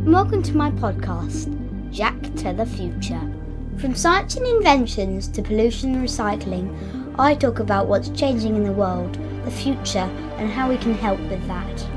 and welcome to my podcast, Jack to the Future. From science and inventions to pollution and recycling, I talk about what's changing in the world, the future, and how we can help with that.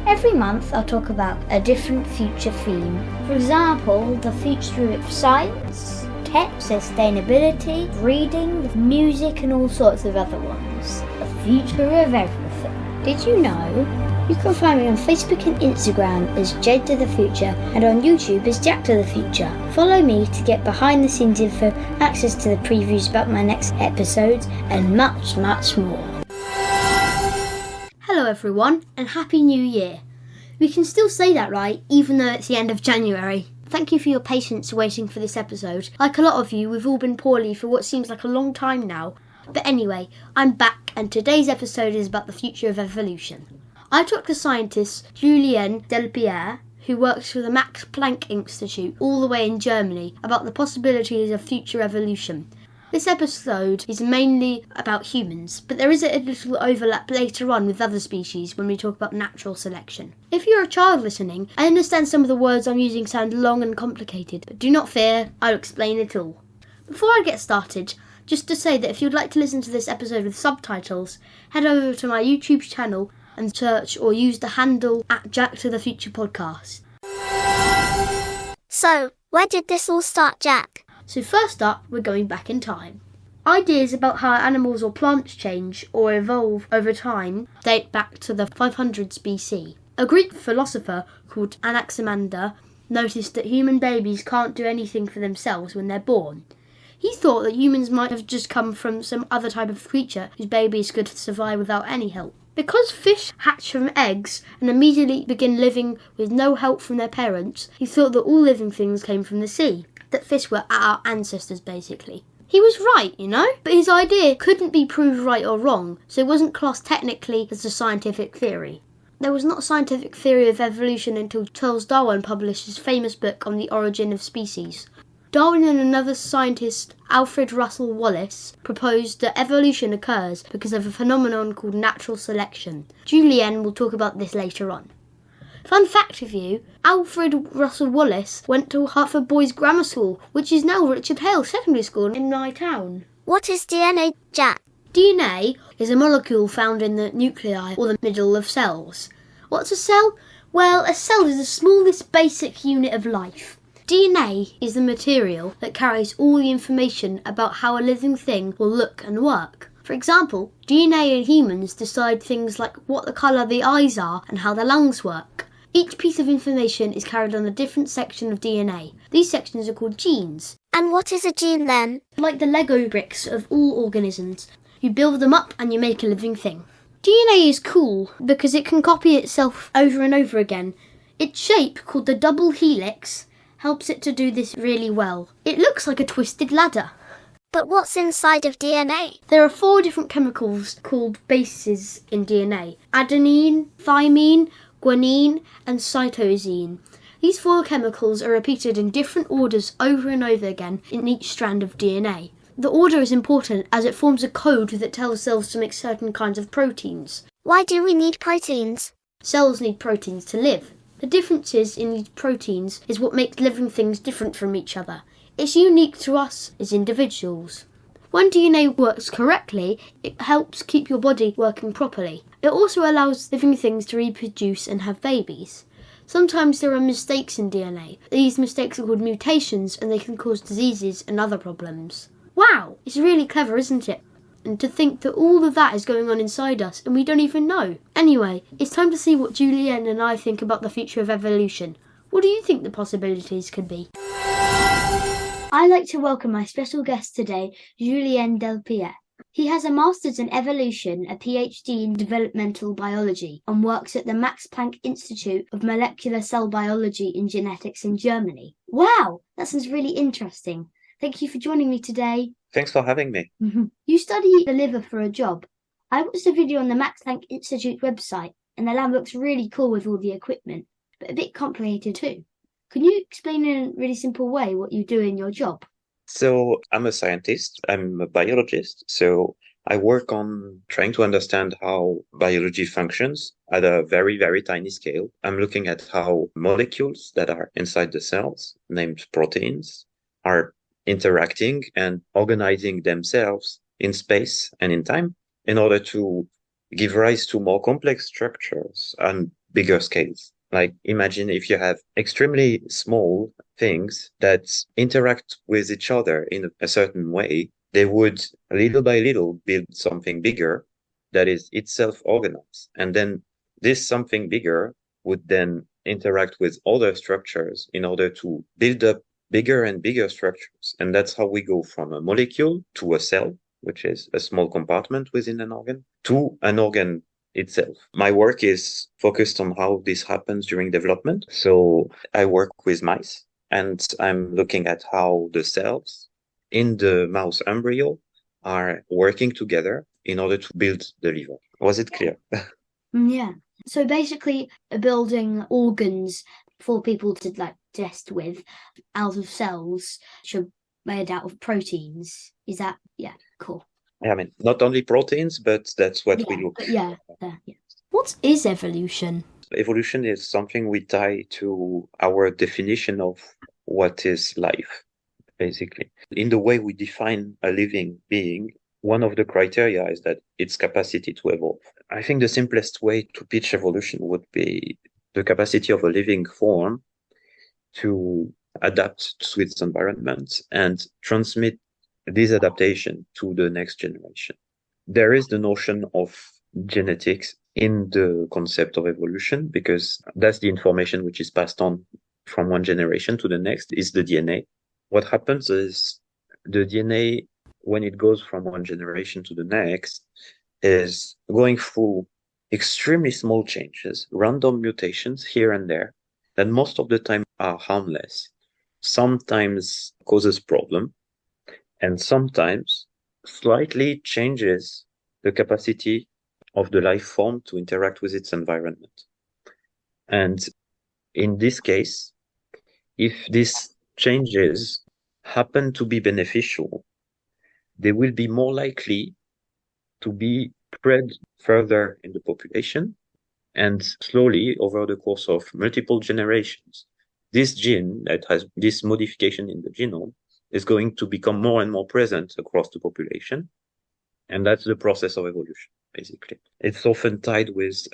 Every month I'll talk about a different future theme. For example, the future of science, tech, sustainability, reading, music, and all sorts of other ones. The future of everything. Did you know? You can find me on Facebook and Instagram as Jed to the Future and on YouTube as Jack to the Future. Follow me to get behind the scenes info, access to the previews about my next episodes, and much, much more. Hello everyone, and Happy New Year. We can still say that right, even though it's the end of January. Thank you for your patience waiting for this episode. Like a lot of you, we've all been poorly for what seems like a long time now. But anyway, I'm back, and today's episode is about the future of evolution. I talked to scientist Julien Delpierre, who works for the Max Planck Institute all the way in Germany, about the possibilities of future evolution. This episode is mainly about humans, but there is a little overlap later on with other species when we talk about natural selection. If you're a child listening, I understand some of the words I'm using sound long and complicated, but do not fear, I'll explain it all. Before I get started, just to say that if you'd like to listen to this episode with subtitles, head over to my YouTube channel and search or use the handle @Jack to the Future Podcast. So, where did this all start, Jack? So first up, we're going back in time. Ideas about how animals or plants change or evolve over time date back to the 500s BC. A Greek philosopher called Anaximander noticed that human babies can't do anything for themselves when they're born. He thought that humans might have just come from some other type of creature whose babies could survive without any help. Because fish hatch from eggs and immediately begin living with no help from their parents, he thought that all living things came from the sea, that fish were our ancestors basically. He was right, you know, but his idea couldn't be proved right or wrong, so it wasn't classed technically as a scientific theory. There was not a scientific theory of evolution until Charles Darwin published his famous book on the origin of species. Darwin and another scientist, Alfred Russel Wallace, proposed that evolution occurs because of a phenomenon called natural selection. Julien will talk about this later on. Fun fact for you, Alfred Russel Wallace went to Hertford Boys Grammar School, which is now Richard Hale Secondary School in my town. What is DNA, Jack? DNA is a molecule found in the nuclei or the middle of cells. What's a cell? Well, a cell is the smallest basic unit of life. DNA is the material that carries all the information about how a living thing will look and work. For example, DNA in humans decide things like what the colour of the eyes are and how the lungs work. Each piece of information is carried on a different section of DNA. These sections are called genes. And what is a gene then? Like the Lego bricks of all organisms. You build them up and you make a living thing. DNA is cool because it can copy itself over and over again. Its shape, called the double helix, helps it to do this really well. It looks like a twisted ladder. But what's inside of DNA? There are 4 different chemicals called bases in DNA. Adenine, thymine, guanine, and cytosine. These 4 chemicals are repeated in different orders over and over again in each strand of DNA. The order is important as it forms a code that tells cells to make certain kinds of proteins. Why do we need proteins? Cells need proteins to live. The differences in these proteins is what makes living things different from each other. It's unique to us as individuals. When DNA works correctly, it helps keep your body working properly. It also allows living things to reproduce and have babies. Sometimes there are mistakes in DNA. These mistakes are called mutations and they can cause diseases and other problems. Wow, it's really clever, isn't it? And to think that all of that is going on inside us and we don't even know. Anyway, it's time to see what Julien and I think about the future of evolution. What do you think the possibilities could be? I'd like to welcome my special guest today, Julien Delpierre. He has a Master's in Evolution, a PhD in Developmental Biology, and works at the Max Planck Institute of Molecular Cell Biology and Genetics in Germany. Wow, that sounds really interesting. Thank you for joining me today. Thanks for having me. You study the liver for a job. I watched a video on the Max Planck Institute website, and the lab looks really cool with all the equipment, but a bit complicated too. Can you explain in a really simple way what you do in your job? So I'm a scientist, I'm a biologist. So I work on trying to understand how biology functions at a very, very tiny scale. I'm looking at how molecules that are inside the cells, named proteins, are interacting and organizing themselves in space and in time in order to give rise to more complex structures and bigger scales. Like imagine if you have extremely small things that interact with each other in a certain way, they would little by little build something bigger that is itself organized. And then this something bigger would then interact with other structures in order to build up bigger and bigger structures. And that's how we go from a molecule to a cell, which is a small compartment within an organ, to an organ itself. My work is focused on how this happens during development. So I work with mice and I'm looking at how the cells in the mouse embryo are working together in order to build the liver. Was it clear? Yeah. So basically building organs for people to like test with out of cells made out of proteins. Is that cool. I mean, not only proteins, but that's what we look. Yeah. What is evolution? Evolution is something we tie to our definition of what is life, basically. In the way we define a living being, one of the criteria is that its capacity to evolve. I think the simplest way to pitch evolution would be the capacity of a living form to adapt to its environment and transmit this adaptation to the next generation. There is the notion of genetics in the concept of evolution because that's the information which is passed on from one generation to the next is the DNA. What happens is the DNA, when it goes from one generation to the next, is going through extremely small changes, random mutations here and there, that most of the time are harmless, sometimes causes problem, and sometimes slightly changes the capacity of the life form to interact with its environment. And in this case, if these changes happen to be beneficial, they will be more likely to be spread further in the population and slowly over the course of multiple generations. This gene that has this modification in the genome is going to become more and more present across the population. And that's the process of evolution, basically. It's often tied with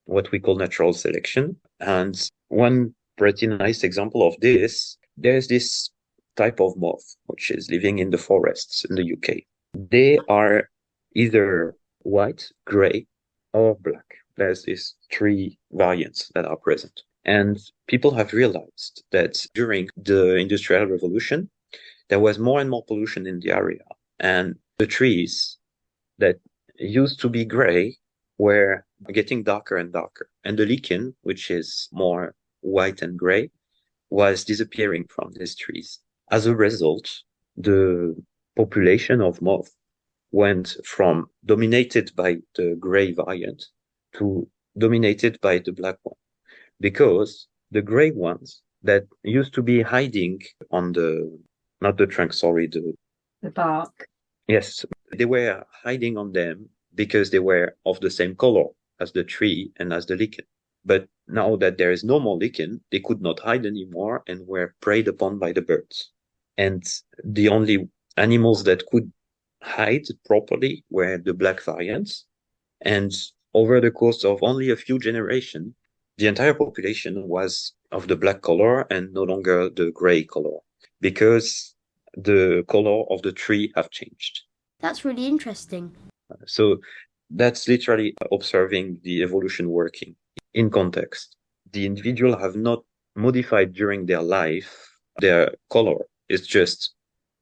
what we call natural selection. And one pretty nice example of this, there's this type of moth, which is living in the forests in the UK. They are either white, gray, or black. There's these three variants that are present. And people have realized that during the Industrial Revolution, there was more and more pollution in the area. And the trees that used to be gray were getting darker and darker. And the lichen, which is more white and gray, was disappearing from these trees. As a result, the population of moth went from dominated by the gray variant to dominated by the black one. Because the gray ones that used to be hiding on not the trunk, sorry, the bark. Yes, they were hiding on them because they were of the same color as the tree and as the lichen. But now that there is no more lichen, they could not hide anymore and were preyed upon by the birds. And the only animals that could hide properly were the black variants. And over the course of only a few generations, the entire population was of the black color and no longer the gray color because the color of the tree have changed. That's really interesting. So that's literally observing the evolution working in context. The individual have not modified during their life their color. It's just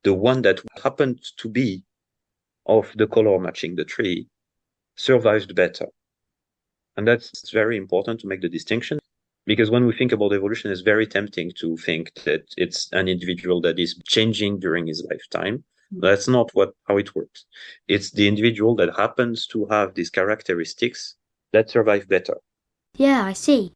the one that happened to be of the color matching the tree survived better. And that's very important to make the distinction because when we think about evolution, it's very tempting to think that it's an individual that is changing during his lifetime. That's not how it works. It's the individual that happens to have these characteristics that survive better. Yeah, I see.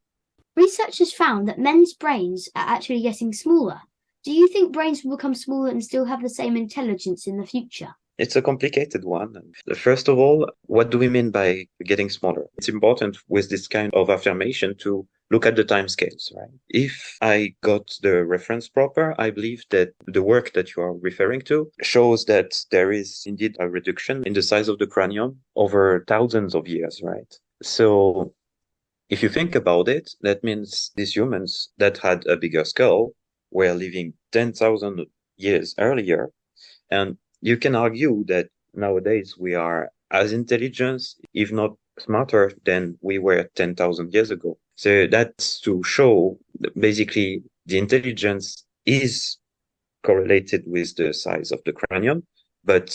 Researchers found that men's brains are actually getting smaller. Do you think brains will become smaller and still have the same intelligence in the future? It's a complicated one. First of all, what do we mean by getting smaller? It's important with this kind of affirmation to look at the time scales, right? If I got the reference proper, I believe that the work that you are referring to shows that there is indeed a reduction in the size of the cranium over thousands of years, right? So if you think about it, that means these humans that had a bigger skull were living 10,000 years earlier. And you can argue that nowadays we are as intelligent, if not smarter, than we were 10,000 years ago. So that's to show that basically the intelligence is correlated with the size of the cranium, but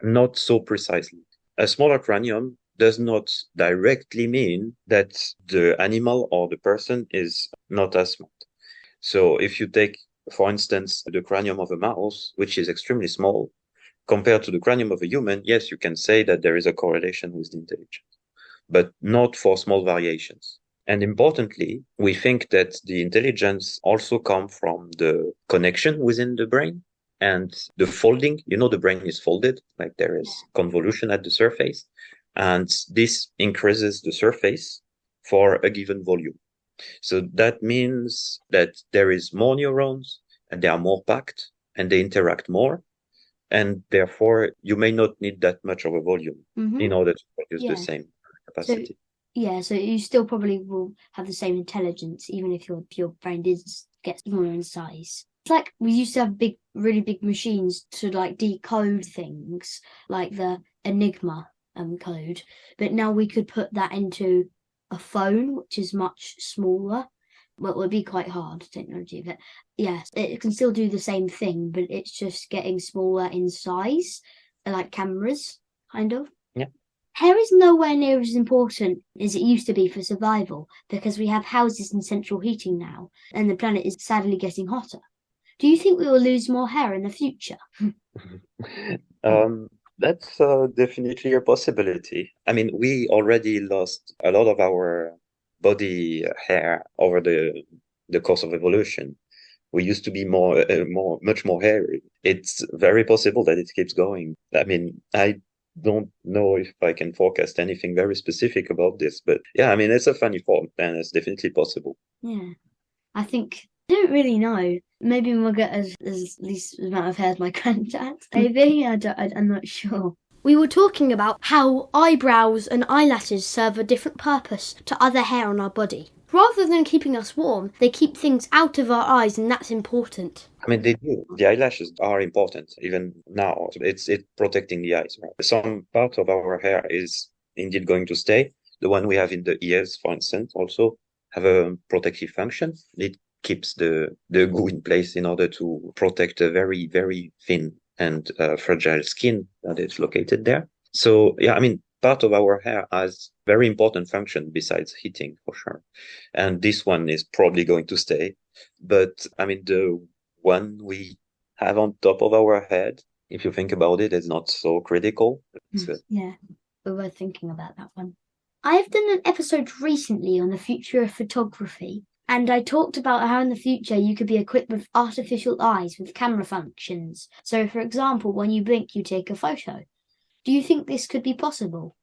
not so precisely. A smaller cranium does not directly mean that the animal or the person is not as smart. So if you take, for instance, the cranium of a mouse, which is extremely small, compared to the cranium of a human, yes, you can say that there is a correlation with the intelligence, but not for small variations. And importantly, we think that the intelligence also comes from the connection within the brain and the folding. You know, the brain is folded, like there is convolution at the surface, and this increases the surface for a given volume. So that means that there is more neurons and they are more packed and they interact more. And therefore, you may not need that much of a volume in order to produce the same capacity. So you still probably will have the same intelligence, even if your brain gets smaller in size. It's like we used to have really big machines to like decode things, like the Enigma code, but now we could put that into a phone, which is much smaller. Well, it would be quite hard technology, but yes, it can still do the same thing, but it's just getting smaller in size, like cameras, kind of. Yeah. Hair is nowhere near as important as it used to be for survival because we have houses and central heating now, and the planet is sadly getting hotter. Do you think we will lose more hair in the future? That's definitely a possibility. I mean, we already lost a lot of our body hair over the course of evolution. We used to be much more hairy. It's very possible that it keeps going. I mean, I don't know if I can forecast anything very specific about this, but yeah, I mean, it's a funny thought, and it's definitely possible. Yeah, I don't really know. Maybe we'll get as least amount of hair as my granddad. Maybe I'm not sure. We were talking about how eyebrows and eyelashes serve a different purpose to other hair on our body. Rather than keeping us warm, they keep things out of our eyes, and that's important. I mean, they do. The eyelashes are important, even now. It's protecting the eyes, right? Some part of our hair is indeed going to stay. The one we have in the ears, for instance, also have a protective function. It keeps the goo in place in order to protect a very, very thin and fragile skin that is located there. So, yeah, I mean, part of our hair has very important function besides heating, for sure. And this one is probably going to stay. But, I mean, the one we have on top of our head, if you think about it, is not so critical. Yeah, we were thinking about that one. I've done an episode recently on the future of photography, and I talked about how in the future you could be equipped with artificial eyes with camera functions. So, for example, when you blink, you take a photo. Do you think this could be possible?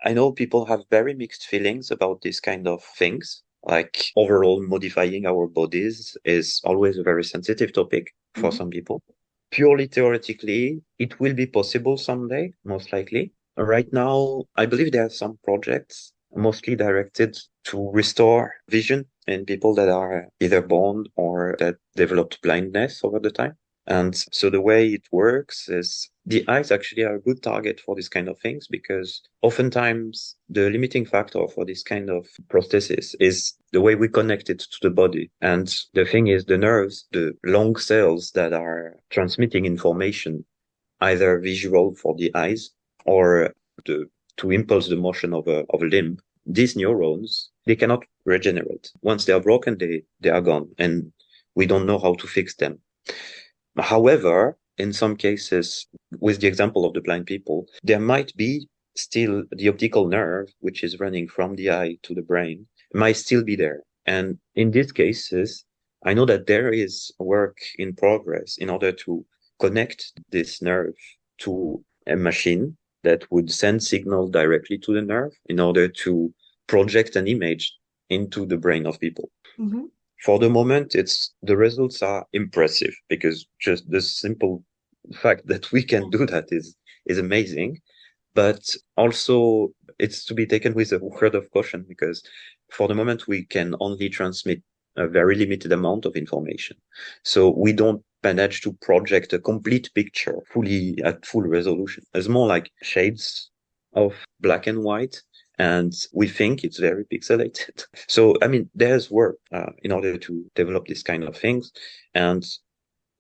I know people have very mixed feelings about these kind of things. Like overall modifying our bodies is always a very sensitive topic for some people. Purely theoretically, it will be possible someday, most likely. Right now, I believe there are some projects mostly directed to restore vision in people that are either born or that developed blindness over the time. And so the way it works is the eyes actually are a good target for this kind of things because oftentimes the limiting factor for this kind of prosthesis is the way we connect it to the body. And the thing is the nerves, the long cells that are transmitting information, either visual for the eyes or to impulse the motion of a limb, these neurons, they cannot regenerate. Once they are broken, they are gone and we don't know how to fix them. However, in some cases, with the example of the blind people, there might be still the optical nerve, which is running from the eye to the brain, might still be there. And in these cases, I know that there is work in progress in order to connect this nerve to a machine that would send signal directly to the nerve in order to project an image into the brain of people. Mm-hmm. For the moment, the results are impressive because just the simple fact that we can do that is amazing. But also it's to be taken with a word of caution because for the moment we can only transmit a very limited amount of information. So we don't manage to project a complete picture fully at full resolution. It's more like shades of black and white. And we think it's very pixelated. So, I mean, there's work in order to develop this kind of things. And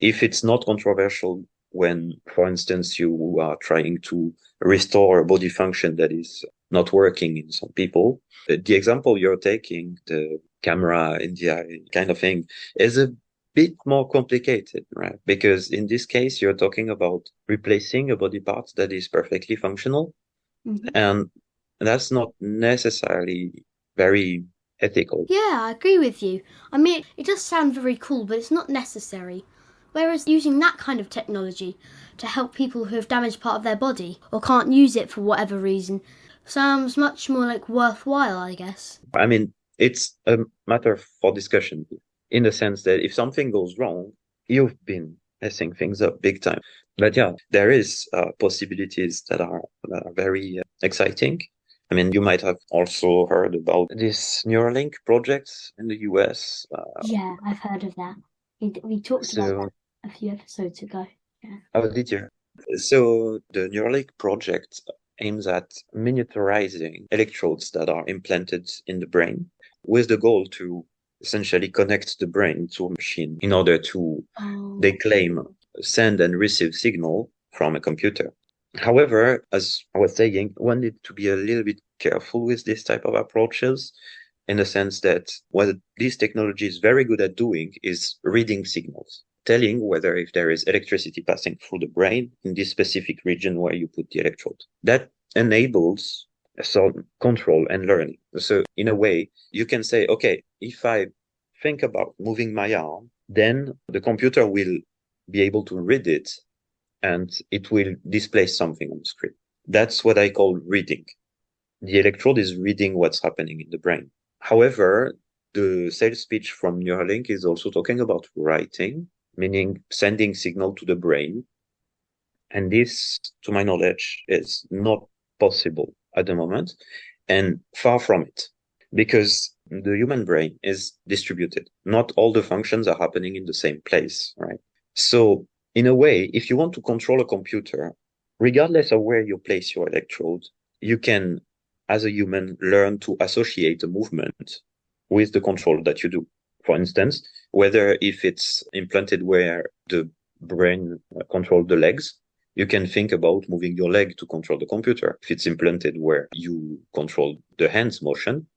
if it's not controversial when, for instance, you are trying to restore a body function that is not working in some people, the example you're taking, the camera in the eye kind of thing, is a bit more complicated, right? Because in this case, you're talking about replacing a body part that is perfectly functional. Mm-hmm. And that's not necessarily very ethical. Yeah, I agree with you. I mean, it does sound very cool, but it's not necessary. Whereas using that kind of technology to help people who have damaged part of their body or can't use it for whatever reason sounds much more like worthwhile, I guess. I mean, it's a matter for discussion in the sense that if something goes wrong, you've been messing things up big time. But yeah, there is possibilities that are very exciting. I mean, you might have also heard about this Neuralink project in the US. Yeah, I've heard of that. We talked about that a few episodes ago. Yeah. Oh, did you? So the Neuralink project aims at miniaturizing electrodes that are implanted in the brain with the goal to essentially connect the brain to a machine in order to, they claim, send and receive signal from a computer. However, as I was saying, one needs to be a little bit careful with this type of approaches in the sense that what this technology is very good at doing is reading signals, telling whether if there is electricity passing through the brain in this specific region where you put the electrode. That enables some control and learning. So in a way, you can say, okay, if I think about moving my arm, then the computer will be able to read it and it will display something on the screen. That's what I call reading. The electrode is reading what's happening in the brain. However, the sales pitch from Neuralink is also talking about writing, meaning sending signal to the brain. And this, to my knowledge, is not possible at the moment and far from it because the human brain is distributed. Not all the functions are happening in the same place, right? So in a way, if you want to control a computer, regardless of where you place your electrode, you can, as a human, learn to associate a movement with the control that you do. For instance, whether if it's implanted where the brain controls the legs, you can think about moving your leg to control the computer. If it's implanted where you control the hand's motion,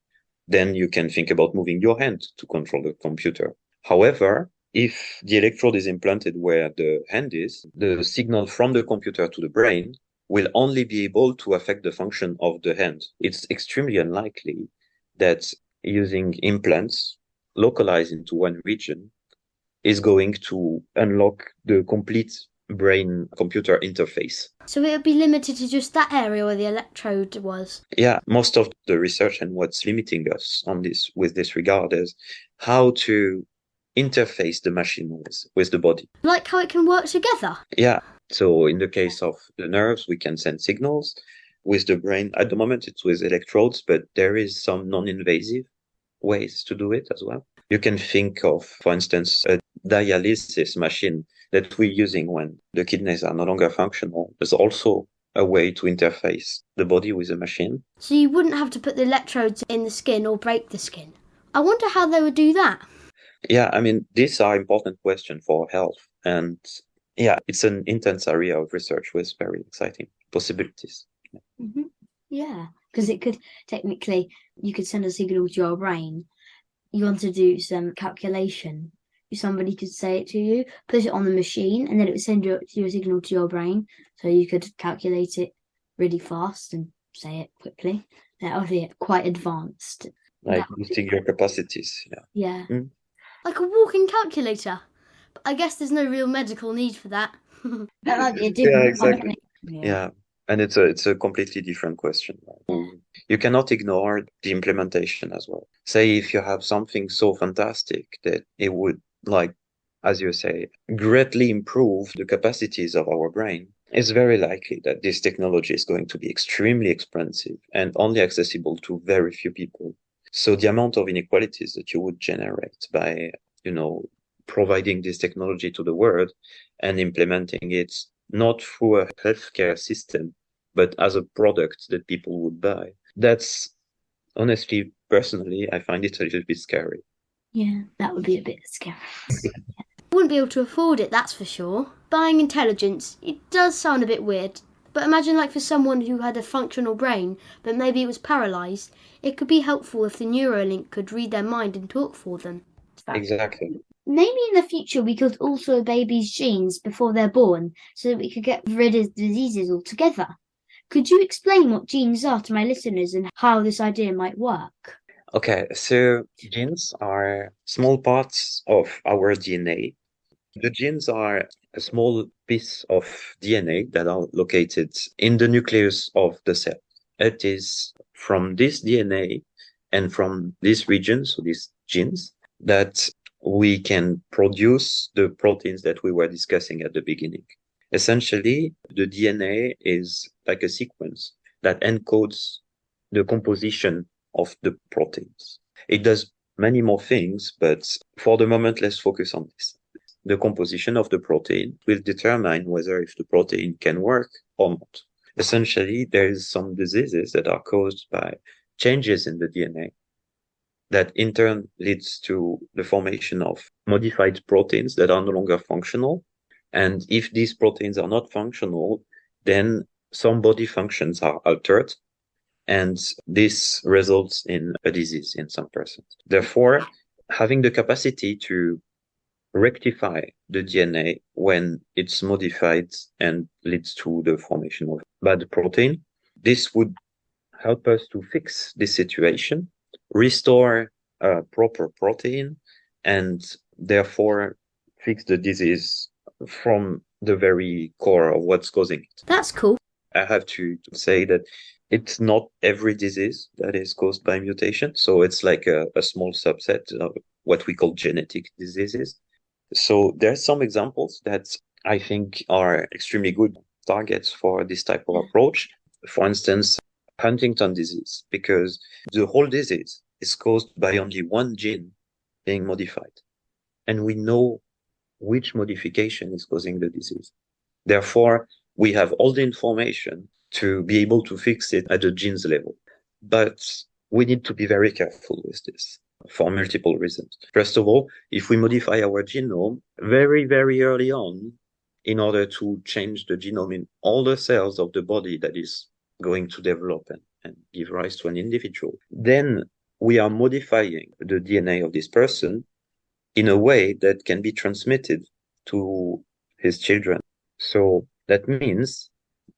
then you can think about moving your hand to control the computer. However, if the electrode is implanted where the hand is, the signal from the computer to the brain will only be able to affect the function of the hand. It's extremely unlikely that using implants localized into one region is going to unlock the complete brain-computer interface. So it would be limited to just that area where the electrode was? Yeah, most of the research and what's limiting us on this with this regard is how to interface the machine with the body. Like how it can work together? Yeah. So in the case of the nerves, we can send signals. With the brain, at the moment, it's with electrodes, but there is some non-invasive ways to do it as well. You can think of, for instance, a dialysis machine that we're using when the kidneys are no longer functional. There's also a way to interface the body with the machine. So you wouldn't have to put the electrodes in the skin or break the skin. I wonder how they would do that. Yeah, I mean, these are important questions for health. And yeah, it's an intense area of research with very exciting possibilities. Mm-hmm. Yeah, because it could technically, you could send a signal to your brain. You want to do some calculation. Somebody could say it to you, put it on the machine, and then it would send you a signal to your brain. So you could calculate it really fast and say it quickly. That would be quite advanced. Like boosting your capacities. Yeah. Mm. Like a walking calculator. But I guess there's no real medical need for that. That might be a different exactly. Yeah. And it's a completely different question. Right? You cannot ignore the implementation as well. Say if you have something so fantastic that it would, like, as you say, greatly improve the capacities of our brain, it's very likely that this technology is going to be extremely expensive and only accessible to very few people. So the amount of inequalities that you would generate by, providing this technology to the world and implementing it not through a healthcare system, but as a product that people would buy. That's honestly, personally, I find it a little bit scary. Yeah, that would be a bit scary. Wouldn't be able to afford it, that's for sure. Buying intelligence, it does sound a bit weird. But imagine like for someone who had a functional brain, but maybe it was paralysed, it could be helpful if the Neuralink could read their mind and talk for them. Exactly. Maybe in the future we could alter a baby's genes before they're born so that we could get rid of diseases altogether. Could you explain what genes are to my listeners and how this idea might work? Okay, so genes are small parts of our DNA. The genes are a small piece of DNA that are located in the nucleus of the cell. It is from this DNA and from this region, so these genes, that we can produce the proteins that we were discussing at the beginning. Essentially, the DNA is like a sequence that encodes the composition of the proteins. It does many more things, but for the moment, let's focus on this. The composition of the protein will determine whether if the protein can work or not. Essentially, there is some diseases that are caused by changes in the DNA that in turn leads to the formation of modified proteins that are no longer functional. And if these proteins are not functional, then some body functions are altered, and this results in a disease in some persons. Therefore, having the capacity to rectify the DNA when it's modified and leads to the formation of bad protein, this would help us to fix this situation, restore a proper protein, and therefore fix the disease from the very core of what's causing it. That's cool. I have to say that it's not every disease that is caused by mutation. So it's like a small subset of what we call genetic diseases. So there's some examples that I think are extremely good targets for this type of approach. For instance, Huntington disease, because the whole disease is caused by only one gene being modified. And we know which modification is causing the disease. Therefore, we have all the information to be able to fix it at the genes level. But we need to be very careful with this for multiple reasons. First of all, if we modify our genome very, very early on, in order to change the genome in all the cells of the body that is going to develop and give rise to an individual, then we are modifying the DNA of this person in a way that can be transmitted to his children. So that means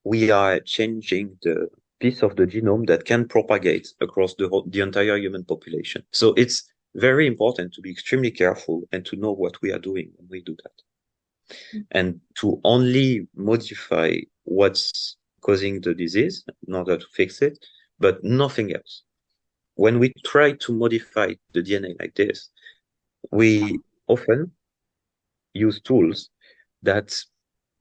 we are changing the piece of the genome that can propagate across the entire human population. So it's very important to be extremely careful and to know what we are doing when we do that. And to only modify what's causing the disease in order to fix it, but nothing else. When we try to modify the DNA like this, we often use tools that,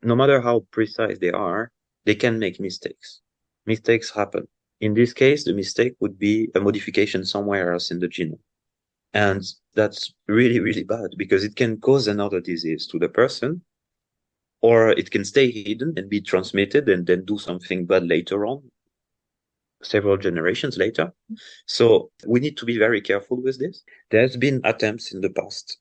no matter how precise they can make mistakes. Mistakes happen. In this case, the mistake would be a modification somewhere else in the genome. And that's really, really bad because it can cause another disease to the person, or it can stay hidden and be transmitted and then do something bad later on, several generations later. So we need to be very careful with this. There's been attempts in the past.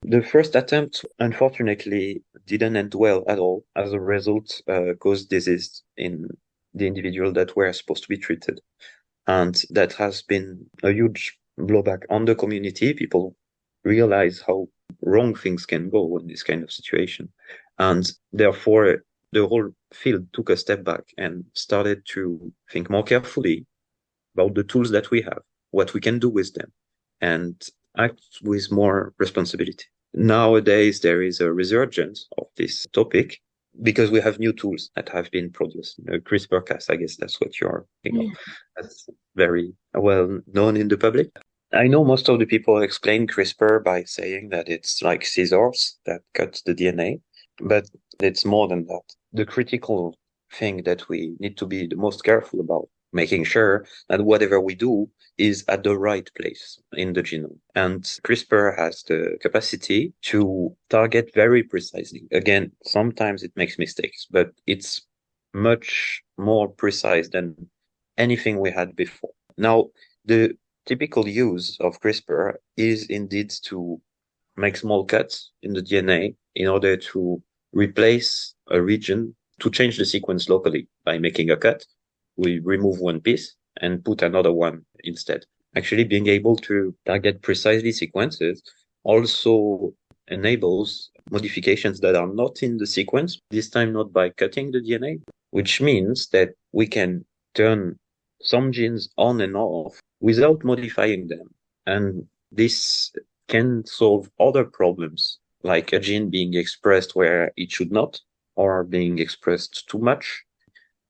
The first attempt, unfortunately, didn't end well at all. As a result, caused disease in the individual that were supposed to be treated. And that has been a huge blowback on the community. People realize how wrong things can go in this kind of situation. And therefore, the whole field took a step back and started to think more carefully about the tools that we have, what we can do with them, and act with more responsibility. Nowadays, there is a resurgence of this topic because we have new tools that have been produced. CRISPR-Cas, I guess that's what you're thinking of. That's very well known in the public. I know most of the people explain CRISPR by saying that it's like scissors that cut the DNA, but it's more than that. The critical thing that we need to be the most careful about, making sure that whatever we do is at the right place in the genome. And CRISPR has the capacity to target very precisely. Again, sometimes it makes mistakes, but it's much more precise than anything we had before. Now, the typical use of CRISPR is indeed to make small cuts in the DNA in order to replace a region, to change the sequence locally by making a cut. We remove one piece and put another one instead. Actually, being able to target precisely sequences also enables modifications that are not in the sequence, this time not by cutting the DNA, which means that we can turn some genes on and off without modifying them. And this can solve other problems, like a gene being expressed where it should not, or being expressed too much.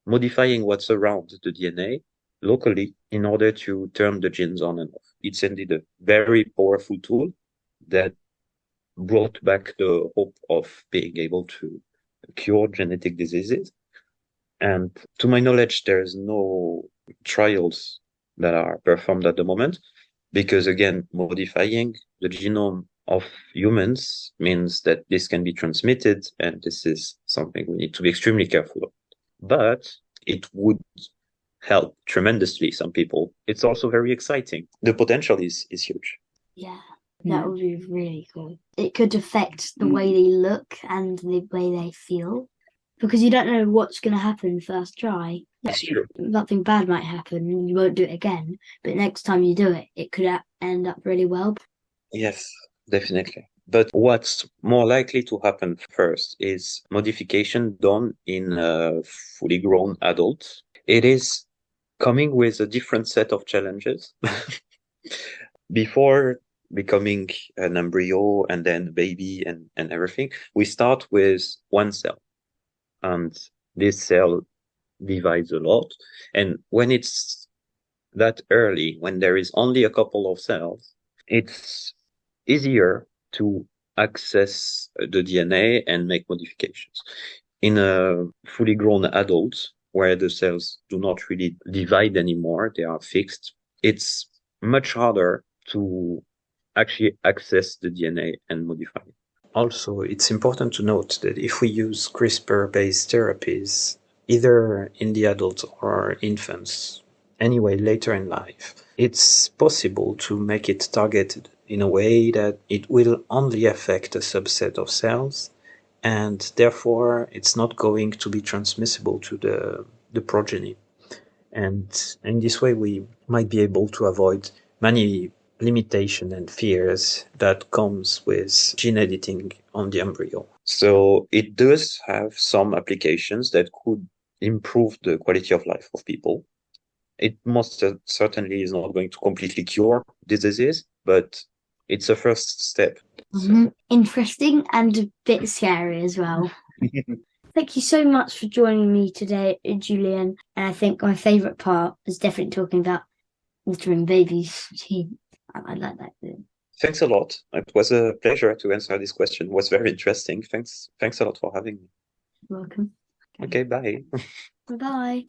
Modifying what's around the DNA locally in order to turn the genes on and off. It's indeed a very powerful tool that brought back the hope of being able to cure genetic diseases. And to my knowledge, there's no trials that are performed at the moment, because again, modifying the genome of humans means that this can be transmitted, and this is something we need to be extremely careful of. But it would help tremendously some people. It's also very exciting. The potential is huge. Yeah, that would be really cool. It could affect the way they look and the way they feel, because you don't know what's going to happen first try. That's true. Nothing bad might happen and you won't do it again, but next time you do it, it could end up really well. Yes, definitely. But what's more likely to happen first is modification done in a fully grown adult. It is coming with a different set of challenges. Before becoming an embryo and then a baby and everything, we start with one cell. And this cell divides a lot. And when it's that early, when there is only a couple of cells, it's easier to access the DNA and make modifications. In a fully grown adult, where the cells do not really divide anymore, they are fixed, it's much harder to actually access the DNA and modify it. Also, it's important to note that if we use CRISPR-based therapies, either in the adults or infants, anyway, later in life, it's possible to make it targeted in a way that it will only affect a subset of cells, and therefore it's not going to be transmissible to the progeny. And in this way, we might be able to avoid many limitations and fears that comes with gene editing on the embryo. So it does have some applications that could improve the quality of life of people. It most certainly is not going to completely cure diseases, but it's a first step. So. Interesting and a bit scary as well. Thank you so much for joining me today, Julien. And I think my favourite part is definitely talking about altering babies' genes. I like that bit. Thanks a lot. It was a pleasure to answer this question. It was very interesting. Thanks a lot for having me. You're welcome. Okay, bye. Bye-bye.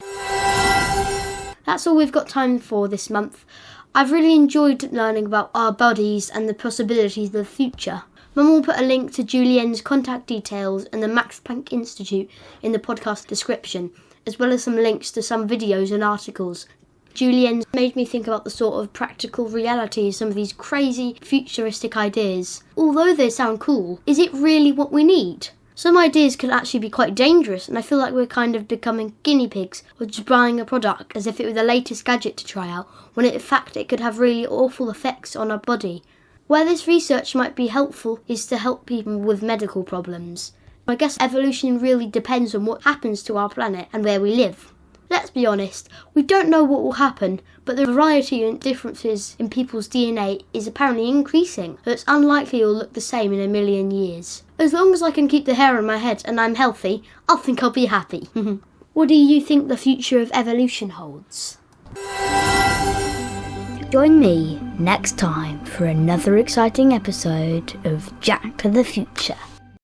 That's all we've got time for this month. I've really enjoyed learning about our bodies and the possibilities of the future. Mum will put a link to Julien's contact details and the Max Planck Institute in the podcast description, as well as some links to some videos and articles. Julien's made me think about the sort of practical reality of some of these crazy futuristic ideas. Although they sound cool, is it really what we need? Some ideas could actually be quite dangerous, and I feel like we're kind of becoming guinea pigs or just buying a product as if it were the latest gadget to try out, when in fact it could have really awful effects on our body. Where this research might be helpful is to help people with medical problems. I guess evolution really depends on what happens to our planet and where we live. Let's be honest, we don't know what will happen, but the variety and differences in people's DNA is apparently increasing, so it's unlikely it will look the same in a million years. As long as I can keep the hair on my head and I'm healthy, I think I'll be happy. What do you think the future of evolution holds? Join me next time for another exciting episode of Jack to the Future.